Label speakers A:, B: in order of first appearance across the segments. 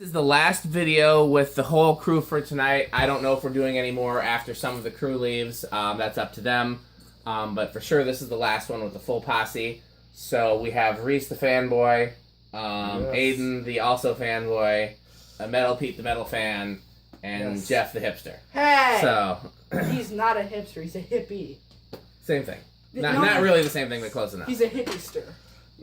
A: This is the last video with the whole crew for tonight. I don't know if we're doing any more after some of the crew leaves. That's up to them. But for sure, this is the last one with the full posse. So we have Reese the fanboy, yes. Aiden the also fanboy, Metal Pete the metal fan, and yes. Jeff the hipster.
B: Hey!
A: So
B: he's not a hipster, he's a hippie.
A: Same thing. Not really the same thing, but close enough.
B: He's a hippiester.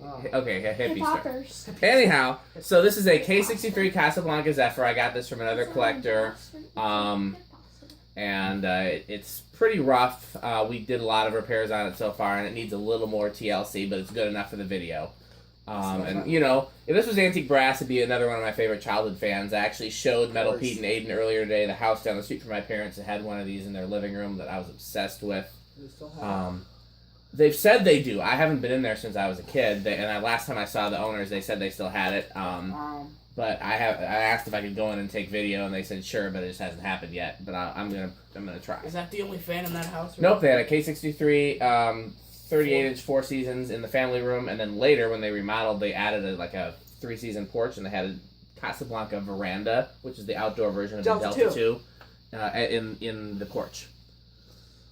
A: Oh. Okay, a hippie. Anyhow, so this is a K63 Casablanca Zephyr. I got this from another collector, and it's pretty rough. We did a lot of repairs on it so far, and it needs a little more TLC, but it's good enough for the video. And, you know, if this was antique brass, it'd be another one of my favorite childhood fans. I actually showed Metal Pete and Aiden earlier today. The house down the street from my parents that had one of these in their living room that I was obsessed with. They've said they do. I haven't been in there since I was a kid. Last time I saw the owners, they said they still had it. But I asked if I could go in and take video, and they said sure, but it just hasn't happened yet. But I'm gonna try.
B: Is that the only fan in that house?
A: Nope, they had a K63 38-inch 4 seasons in the family room, and then later when they remodeled, they added a 3-season porch, and they had a Casablanca veranda, which is the outdoor version of the Delta 2, in the porch.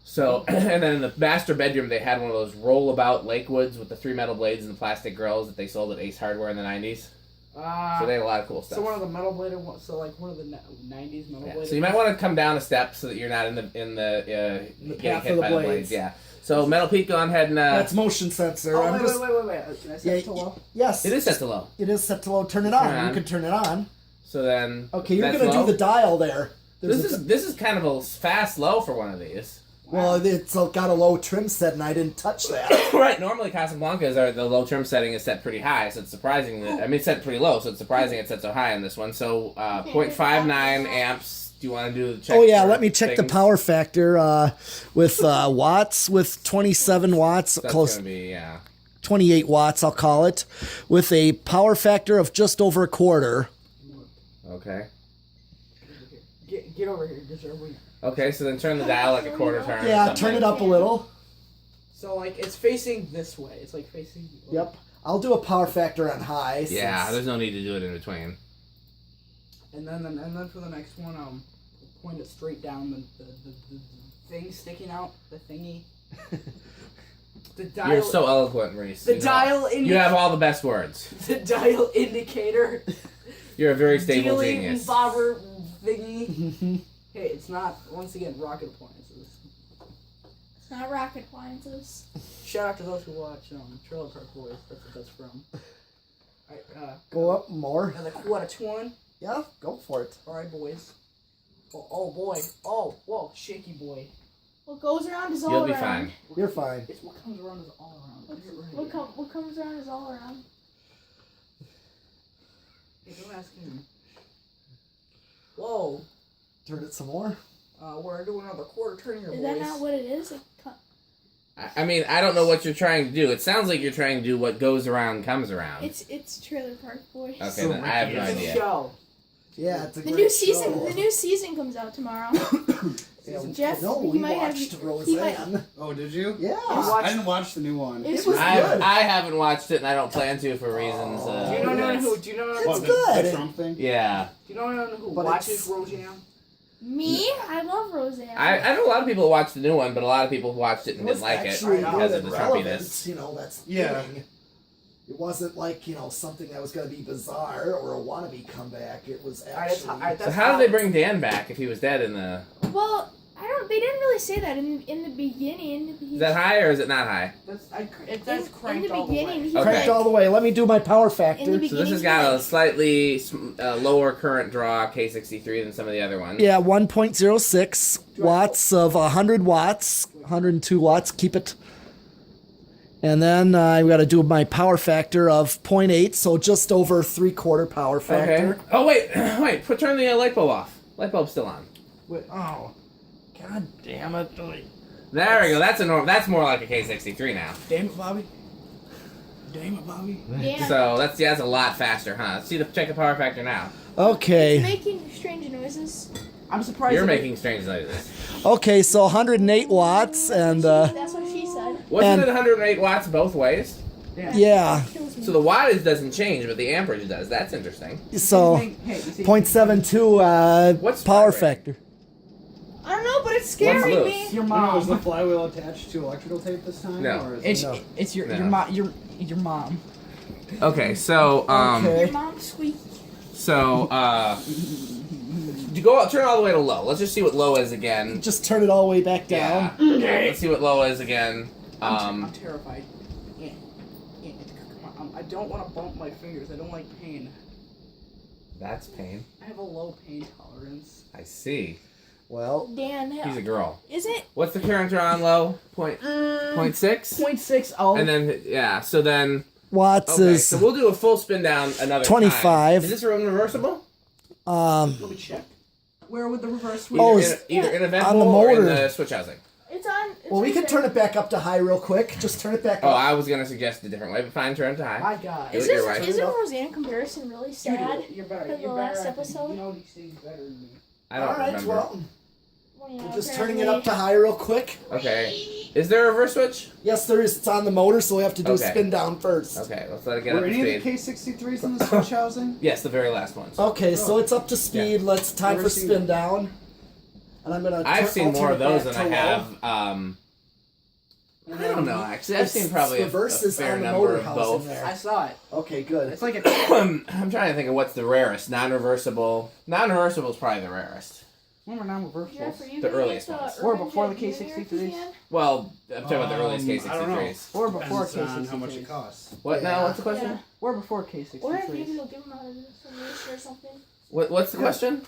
A: So, and then in the master bedroom, they had one of those roll-about Lakewoods with the 3 metal blades and the plastic grills that they sold at Ace Hardware in the 90s. So they had a lot of cool stuff.
B: So one of the metal bladed ones, so like one of the 90s metal bladed.
A: So you might want to come down a step so that you're not in the getting hit by the blades. Yeah. So Metal Pete, go ahead and...
C: That's motion sensor.
B: Oh, wait. Can I set it to low?
C: Yes.
A: It is set to low.
C: It is set to low. Turn it on. You can turn it on.
A: So then...
C: Okay, you're going to do the dial there.
A: This is kind of a fast low for one of these.
C: Well, it's got a low trim set, and I didn't touch that.
A: Right. Normally, Casablancas the low trim setting is set pretty high, so it's surprising that... I mean, it's set pretty low, so it's surprising it's set so high on this one. So, 0.59 amps... Do you want to do the check?
C: Oh, yeah, let me check the power factor with watts, with 27 watts.
A: That's
C: close.
A: Going to be, yeah.
C: 28 watts, I'll call it, with a power factor of just over a quarter.
A: Okay.
B: Get over here, deserve.
A: Okay, so then turn the dial like a quarter turn.
C: Yeah, turn it up a little.
B: So, like, it's facing this way. It's, like, facing... Like...
C: Yep. I'll do a power factor on high.
A: Yeah, there's no need to do it in between.
B: And then for the next one, point it straight down the thing sticking out, the thingy. The dial.
A: You're so eloquent, Reese.
B: The dial indicator.
A: You have all the best words.
B: The dial indicator.
A: You're a very stable genius.
B: Bobber thingy. Hey, it's not, once again, rocket appliances.
D: It's not rocket appliances.
B: Shout out to those who watch Trailer Park Boys. That's what that's from. Alright,
C: go up more.
B: What, a 2-1?
C: Yeah, go for it.
B: Alright, boys. Oh, boy. Oh, whoa, shaky boy.
D: What goes around is all
A: You'll
D: around.
A: You'll be fine.
C: You're fine.
B: It's what comes around is all around.
D: What comes around is all around.
B: Hey, don't ask him. Whoa.
C: Turn it some more.
B: We're doing another quarter turn here, boys.
D: Is that not what it is?
A: I mean, I don't know what you're trying to do. It sounds like you're trying to do what goes around comes around.
D: It's Trailer Park Boys.
A: Okay, so then I have no idea.
B: Show.
C: Yeah, it's a
D: the
C: great
D: new season.
C: show.
D: The new season comes out tomorrow. Jeff,
C: no, we watched Roseanne.
E: Oh, did you?
C: Yeah.
E: I didn't watch the new one.
C: It was good.
A: I haven't watched it, and I don't plan to for reasons.
B: Do you know anyone who?
C: It's good.
E: The Trump thing?
A: Yeah.
B: Do you know anyone who watches Roseanne?
D: Me? I love Roseanne.
A: I know a lot of people who watched the new one, but a lot of people who watched it and didn't like it because of the Trumpiness.
C: You know, that's
E: yeah.
C: thing. It wasn't like, something that was going to be bizarre or a wannabe comeback. It was actually...
A: So how did they bring Dan back if he was dead in the...
D: Well, they didn't really say that in the beginning.
A: Is that high or is it not high?
B: That's cranked all the way.
C: Cranked all the way. Let me do my power factor.
A: So this has got a slightly lower current draw K63 than some of the other ones.
C: Yeah, 1.06 watts of 100 watts, 102 watts. Keep it. And then I've got to do my power factor of 0.8, so just over 3/4 power factor.
A: Okay. Oh, wait. Turn the light bulb off. Light bulb's still on.
C: Wait, oh. God damn it.
A: There we go. That's more like a K63 now.
B: Damn it, Bobby.
D: Yeah.
A: So that's a lot faster, huh? Let's check the power factor now.
C: Okay.
D: It's making strange noises.
B: I'm surprised.
A: You're making strange noises.
C: Okay, so 108 watts and...
D: That's what she said.
A: Wasn't it 108 watts both ways?
C: Yeah.
A: So the wattage doesn't change, but the amperage does. That's interesting.
C: So
B: Hey, you see-
C: 0.72
A: What's
C: power
A: vibrating?
C: factor.
D: I don't know, but it's
A: What's
D: scaring
A: loose?
D: me.
B: Your
E: I don't know, is the
B: mom.
E: flywheel attached to electrical tape this time?
A: No.
E: Or is
B: It's
E: it...
B: it's your
A: No.
B: your mom.
A: Okay, so
C: Okay.
D: Your mom's squeak.
A: you go out, turn all the way to low. Let's just see what low is again.
C: Just turn it all the way back down.
A: Yeah. Let's see what low is again.
B: I'm terrified. Yeah. Come on. I don't want to bump my fingers. I don't like pain.
A: That's pain.
B: I have a low pain tolerance.
A: I see.
C: Well,
D: Dan,
A: He's a girl.
D: is it?
A: What's the current on low? Point 0.6?
B: 0.60.
A: And then, yeah, so then...
C: watts
A: Okay,
C: is
A: so we'll do a full spin down another
C: 25.
A: time. Is this room reversible?
B: Let me check. Where would the reverse switch?
C: Oh,
A: Either in a vent
C: on the
A: hole or in
C: motor.
A: the switch housing.
D: It's on. It's
C: well, we
D: right
C: can
D: there.
C: turn it back up to high real quick. Just turn it back
A: Oh,
C: up.
A: I was going to suggest a different way, but fine, turn it to high.
B: My God.
A: Do
D: Is
A: it your
D: this
A: way.
D: isn't Roseanne comparison really sad?
B: You're better.
D: for the
B: You're
D: last
B: better.
D: episode?
B: You know these things better than me.
A: I don't
C: All right,
A: remember.
C: well,
D: Well, yeah,
C: we're just turning it up to
D: apparently-
C: high real quick.
A: Okay. Is there a reverse switch?
C: Yes, there is. It's on the motor, so we have to do
A: Okay.
C: spin down first.
A: Okay, let's let it get
E: Were
A: up to
E: any of
A: speed.
E: the K63s in the switch housing?
A: Yes, the very last ones.
C: Okay, so it's up to speed. Let's time
E: Never
C: for
E: seen
C: spin
E: it.
C: down. And I'm gonna.
A: I've seen
C: I'll turn
A: more
C: it
A: of those
C: back
A: than I
C: to
A: have.
C: low.
A: I don't know, actually. I've
C: It's
A: seen probably a
C: reverse is
A: fair
C: on the
A: number
C: motor
A: of
C: housing
A: both.
C: there.
B: I saw it.
C: Okay, good.
B: It's like a.
A: I'm trying to think of what's the rarest. Non-reversible. Non-reversible is probably the rarest.
B: When we're non-reversible.
D: Yeah, for you
A: The
D: to
A: earliest
D: get
A: ones.
B: Or
D: Urban
B: before the
D: Jet Junior if you
B: K63s.
D: can.
A: Well, I'm talking about the earliest
E: I don't know.
A: K63s.
B: Or before
E: Depends on
B: K63s.
E: how much it costs.
A: What now?
C: Yeah.
A: What's the question?
D: Yeah.
B: Or before K63s.
D: Or if maybe they'll give them out of information or something.
A: What's the question?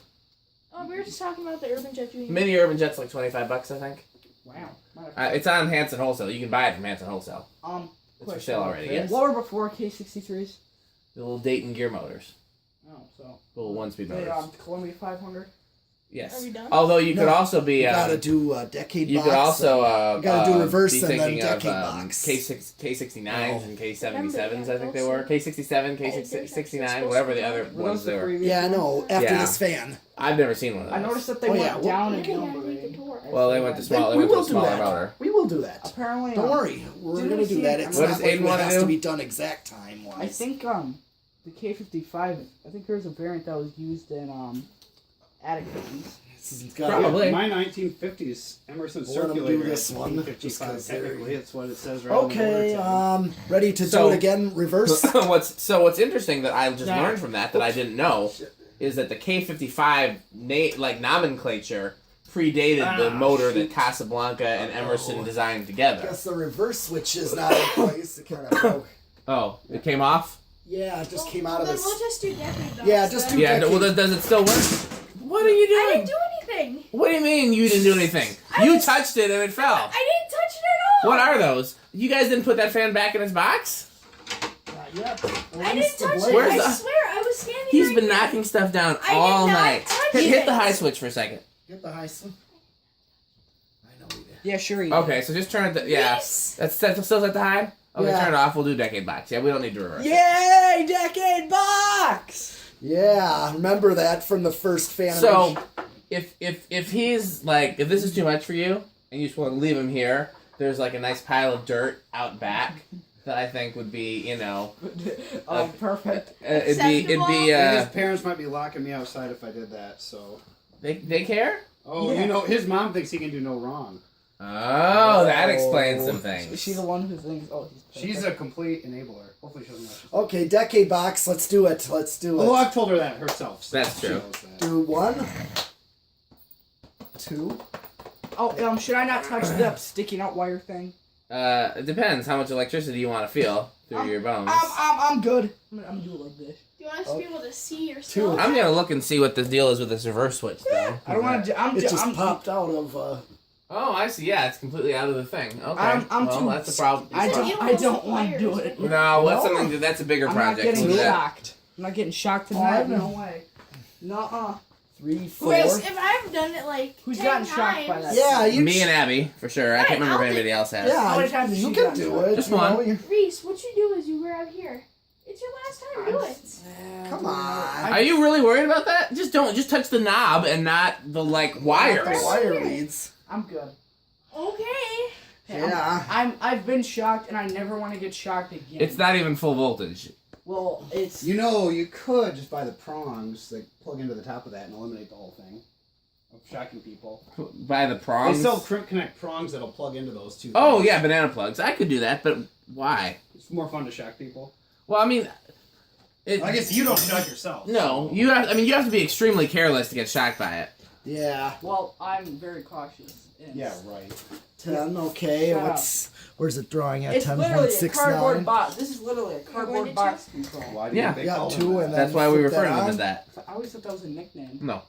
D: Oh, we were just talking about the Urban Jet Junior.
A: Mini Urban Jet's like $25, I think.
B: Wow.
A: It's on Hanson Wholesale. You can buy it from Hanson Wholesale. It's for
B: Question.
A: sale already. Yes.
B: What were before K63s?
A: The little Dayton gear motors.
B: Oh, so.
A: The little one-speed
B: The
A: motors.
B: Columbia 500.
A: Yes.
D: Are we done?
A: Although you could
C: No.
A: also be.
C: You gotta do a decade
A: You
C: box.
A: could also
C: You gotta do reverse
A: be
C: and then
A: thinking of
C: decade box.
A: K69s and K77s.
D: Oh.
A: I think they were K67, K69, whatever the other
B: Were
A: ones
B: those
A: they
B: the
A: were.
B: previous
C: Yeah, I
B: ones?
C: know. After
A: Yeah.
C: this fan.
A: I've never seen one of those.
B: I noticed that they
C: Oh,
B: went
C: yeah,
B: down
D: You
B: in
D: can have the
B: numbering.
D: tour.
A: Well, they went to small. They
C: we
A: went to
C: will
A: a
C: do
A: smaller
C: that.
A: motor.
C: We will do that.
B: Apparently,
C: Don't worry. We're
B: didn't
C: gonna
B: see
C: do that.
B: it.
C: It's
A: What
C: not
A: does
C: like
A: Aiden
C: it
A: wanna
C: has
A: do?
C: to be done exact time wise.
B: I think the K55. I think there's a variant that was used in attic fittings.
C: This has got
A: Probably.
E: My 1950s Emerson
C: We'll let 'em do
E: circulator.
C: this
E: is
C: one, just 'cause
E: 55
C: they're-
E: technically. It's what it says right on the
C: Okay,
E: motor tag.
C: ready to
A: So-
C: do it again? Reverse.
A: What's interesting that I just
B: Yeah.
A: learned from that I didn't know is that the K55 nomenclature predated the motor that Casablanca and Emerson designed together.
C: Guess the reverse switch is not in place. It kind of broke.
A: Oh, it came off?
C: Yeah, it just came out of
D: Then
C: this.
D: we'll just do decade box.
C: Yeah, just
D: then.
C: do-
A: Yeah,
C: decade.
A: well, does it still work? What are you
D: I
A: doing?
D: didn't do anything.
A: What do you mean you didn't do anything?
D: I
A: You
D: just-
A: touched it and it fell.
D: I didn't touch it at all.
A: What are those? You guys didn't put that fan back in its box?
C: Not yet.
D: I didn't touch it.
A: Where's
D: I
A: the-
D: swear, I was standing.
A: He's
D: right
A: been
D: there.
A: knocking stuff down
D: I did
A: all
D: not
A: night.
D: touch
A: Hit the
D: it.
A: high switch for a second.
C: Get the high switch. I know we did.
B: Yeah, sure. You
A: Okay, so just turn it. Yeah,
D: Yes.
A: that's still at the high. Okay,
C: Yeah.
A: turn it off. We'll do decade box. Yeah, we don't need to reverse. it.
B: Yay, decade box!
C: Yeah, remember that from the first fan.
A: So, if he's like, if this is too much for you and you just want to leave him here, there's like a nice pile of dirt out back that I think would be,
B: Oh, perfect.
A: it'd be
E: And his parents might be locking me outside if I did that, so.
A: they care.
E: Oh,
B: Yeah.
E: you know, his mom thinks he can do no wrong.
A: Oh, that explains some things.
B: Is she the one who thinks? Oh, he's
E: She's a complete enabler. Hopefully she doesn't know.
C: Okay, decade box. Let's do it. Let's do it.
E: Oh, I've told her that herself. So
A: That's
E: she
A: true.
E: knows that.
C: Do 1, 2.
B: Oh, should I not touch the sticking out wire thing?
A: It depends how much electricity you want to feel through your bones.
B: I'm good. I'm gonna do it like this.
D: Do you want us to be able to see your
C: Two.
A: I'm gonna look and see what the deal is with this reverse switch, though.
B: I don't want to.
C: It just popped out of.
A: Oh, I see. Yeah, it's completely out of the thing. Okay.
B: I'm
A: well,
B: too-
A: that's a problem.
B: I don't want to do it.
A: No, that's a bigger
B: I'm not
A: project.
B: getting
A: We'll do that.
B: shocked. I'm not getting shocked
C: Oh,
B: tonight.
C: no.
B: No way. Nuh-uh.
C: 3, 4.
D: Wait, if I've done it like
B: Who's
D: 10
B: gotten
D: times,
B: shocked by that?
C: Yeah, you.
A: Me and Abby, for sure. I
D: Right,
A: can't remember
D: I'll
A: if anybody else has.
C: Yeah,
B: How many times has
C: you
B: she
C: can
B: gotten
C: do
B: shot?
C: it.
A: Just
C: you know,
A: one.
C: you-
D: Reese, what you do is you grab here. It's your last time. Do it.
C: Come on.
A: Are you really worried about that? Just touch the knob and not the
C: The
A: wires.
C: wire leads.
B: I'm good.
D: Okay.
B: Hey,
C: Yeah.
B: I've been shocked, and I never want to get shocked again.
A: It's not even full voltage.
B: Well, it's.
E: You know, you could just buy the prongs that plug into the top of that and eliminate the whole thing of shocking people.
A: By the prongs.
E: They sell Crimp Connect prongs that'll plug into those two.
A: Oh
E: things.
A: yeah, banana plugs. I could do that, but why?
E: It's more fun to shock people.
A: Well, I mean,
E: I guess you don't shock yourself.
A: No,
E: so.
A: you have. I mean, you have to be extremely careless to get shocked by it.
C: Yeah.
B: Well, I'm very cautious.
E: Yeah, right.
C: 10, okay. Where's it drawing at?
B: It's literally a
C: 10.69.
B: cardboard box. This is literally a
D: going
B: cardboard
D: to
B: box control.
E: Why do
A: Yeah.
E: you think they
C: Yeah,
E: call
C: 2
E: them
C: and
E: that?
C: then
A: That's why we
C: flip
A: refer
C: that
A: to them
C: on.
A: as that.
B: I always thought that was a nickname.
A: No.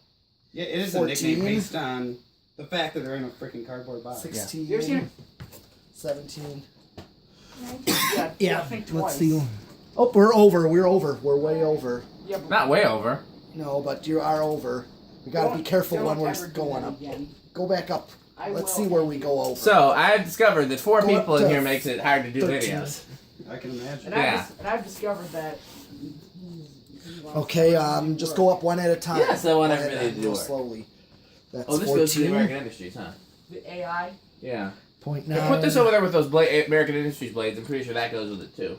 E: Yeah, it is
C: 14.
E: a nickname based on the fact that they're in a freaking cardboard box.
C: 16.
B: You ever seen it?
C: 17.
D: 19.
B: Yeah, I think twice.
C: Let's see. Oh, we're over. We're over. We're way over.
B: Yeah, but
A: Not way over.
C: No, but you are over. We gotta be careful
B: don't
C: when we're
B: ever do
C: going
B: that
C: up.
B: again.
C: Go back up.
B: I
C: Let's
B: will.
C: see where we go over.
A: So I've discovered that 4
C: Go
A: people
C: up
A: in
C: to
A: here makes it hard to do
C: 13.
A: videos.
E: I can imagine.
B: And,
A: Yeah.
B: I've discovered that.
C: Okay, just go up one at a time.
A: Yes, I want
C: One at
A: everybody
C: a
A: to
C: time,
A: do
C: real
A: it.
C: slowly. That's
A: Oh, this
C: 14.
A: goes to the American Industries, huh?
B: The AI.
A: Yeah.
C: Point
A: Hey,
C: nine.
A: put this over there with those American Industries blades. I'm pretty sure that goes with it too.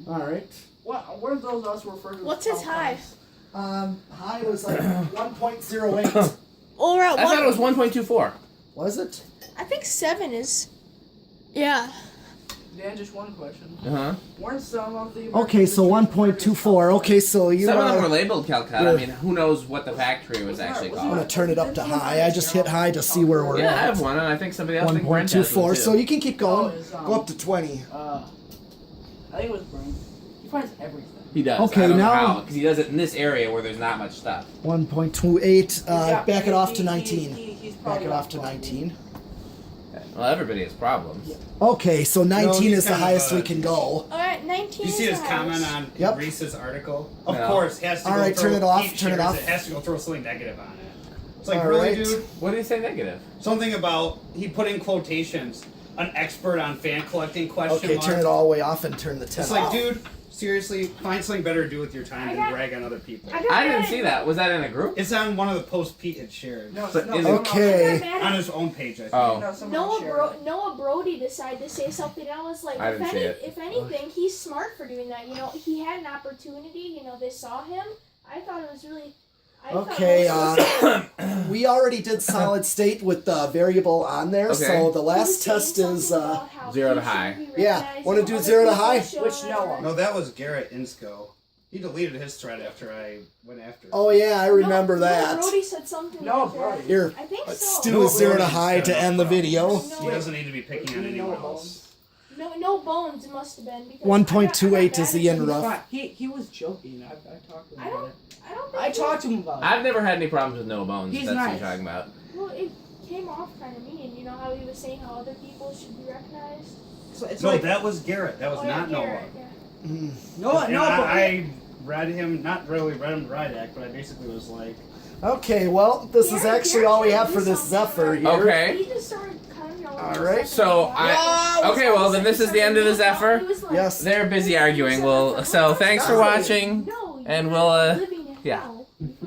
C: All right.
B: What are those also referred to?
D: What's
B: as
D: his high?
C: High was like 1.08.
D: Well, we're at
A: I thought it was
D: 1.
A: 1.24.
C: Was it?
D: I think 7 is. Yeah.
B: Dan, just one question.
A: Uh huh.
B: Weren't some of the
C: Okay, so 1.24. Okay, so you.
A: Some of them were labeled Calcutta. I mean, who knows what the factory was actually
C: I'm
A: called?
C: gonna turn it up to high. I just hit high to see where we're
A: Yeah, I
C: at.
A: have one, and I think somebody else think Brent has one
C: 1.24.
A: too.
C: So you can keep going.
B: Oh, it's,
C: Go up to 20.
B: I think it was Brent. He finds everything.
A: He does.
C: Okay,
A: I don't
C: now-
A: know how, because he does it in this area where there's not much stuff.
C: 1.28.
B: Yeah,
C: Back it off to
B: he-
C: 19.
B: he's
C: Back
B: probably
C: it off to
B: got
C: 19.
A: Well, everybody has problems.
C: Okay, so 19
E: he's
C: is the
E: kind of,
C: highest we can go.
D: Alright, 19
E: You see
D: is
E: his
D: the
E: comment
D: highest.
E: on
C: Yep.
E: Reese's article? Of
A: No.
E: course, has to
C: All
E: go
C: right,
E: throw
C: turn it off,
E: heat
C: turn it
E: shares.
C: off.
E: It has to go throw something negative on it. It's like,
C: All
E: really,
C: right.
E: dude?
A: What did he say negative?
E: Something about, he put in quotations, an expert on fan collecting question
C: Okay,
E: mark.
C: turn it all the way off and turn the 10
E: It's like,
C: off.
E: dude, seriously, find something better to do with your time than brag on other people.
A: I didn't see that. Was that in a group?
E: It's on one of the posts Pete had shared.
B: No,
A: But
B: no,
A: is
B: no,
A: it-
C: Okay.
E: On his own page, I think.
A: Oh.
B: No, someone shared it.
D: Noah Brody decided to say something. I was like,
A: I didn't see it.
D: if anything, he's smart for doing that. You know, he had an opportunity. You know, they saw him. I thought it was really.
C: Okay, we already did solid state with the variable on there,
A: Okay.
C: so the last test is
A: 0 to high.
C: Yeah, wanna do 0 to high?
B: Which Noah?
E: No, that was Garrett Insco. He deleted his thread after I went after him.
C: Oh yeah, I remember that.
D: Brody said something
B: No,
D: like that.
B: Brody.
C: Here,
D: I think
C: let's
D: so.
C: do
E: No,
C: a 0 to
E: Brody
C: high
E: said
C: to
E: no
C: end the
E: problem.
C: video.
D: No,
E: He doesn't need to be picking on anyone else.
D: No bones must have been. Because
C: 1.28
D: I
C: is the
D: got
C: end
D: bad
C: rough.
B: Fine. He was joking. I talked to him
D: I
B: about
D: don't.
B: it.
D: I don't think.
B: I talked to him about it.
A: I've never had any problems with no bones.
B: He's
A: if that's what
B: nice.
A: you're talking about.
D: Well, it came off kind of mean. You know how he was saying how other people should be recognized.
B: So it's
E: No,
B: like
E: that was Garrett. That was
D: yeah,
E: not Noah.
D: Garrett, yeah.
B: Noah.
E: And
B: No, but
E: I read him, not really read him right act, but I basically was like,
C: Okay, well, this is
D: Garrett-
C: actually all we
D: Garrett
C: have for
D: did
C: this
D: something
C: Zephyr
D: right.
C: here.
A: Okay.
D: He just started cutting all
C: All right,
A: so Okay, well then this is the end of the Zephyr.
C: Yes.
A: They're busy arguing. Well, so thanks for watching,
D: No,
A: and
D: you're
A: we'll
D: living in
A: yeah.
D: hell.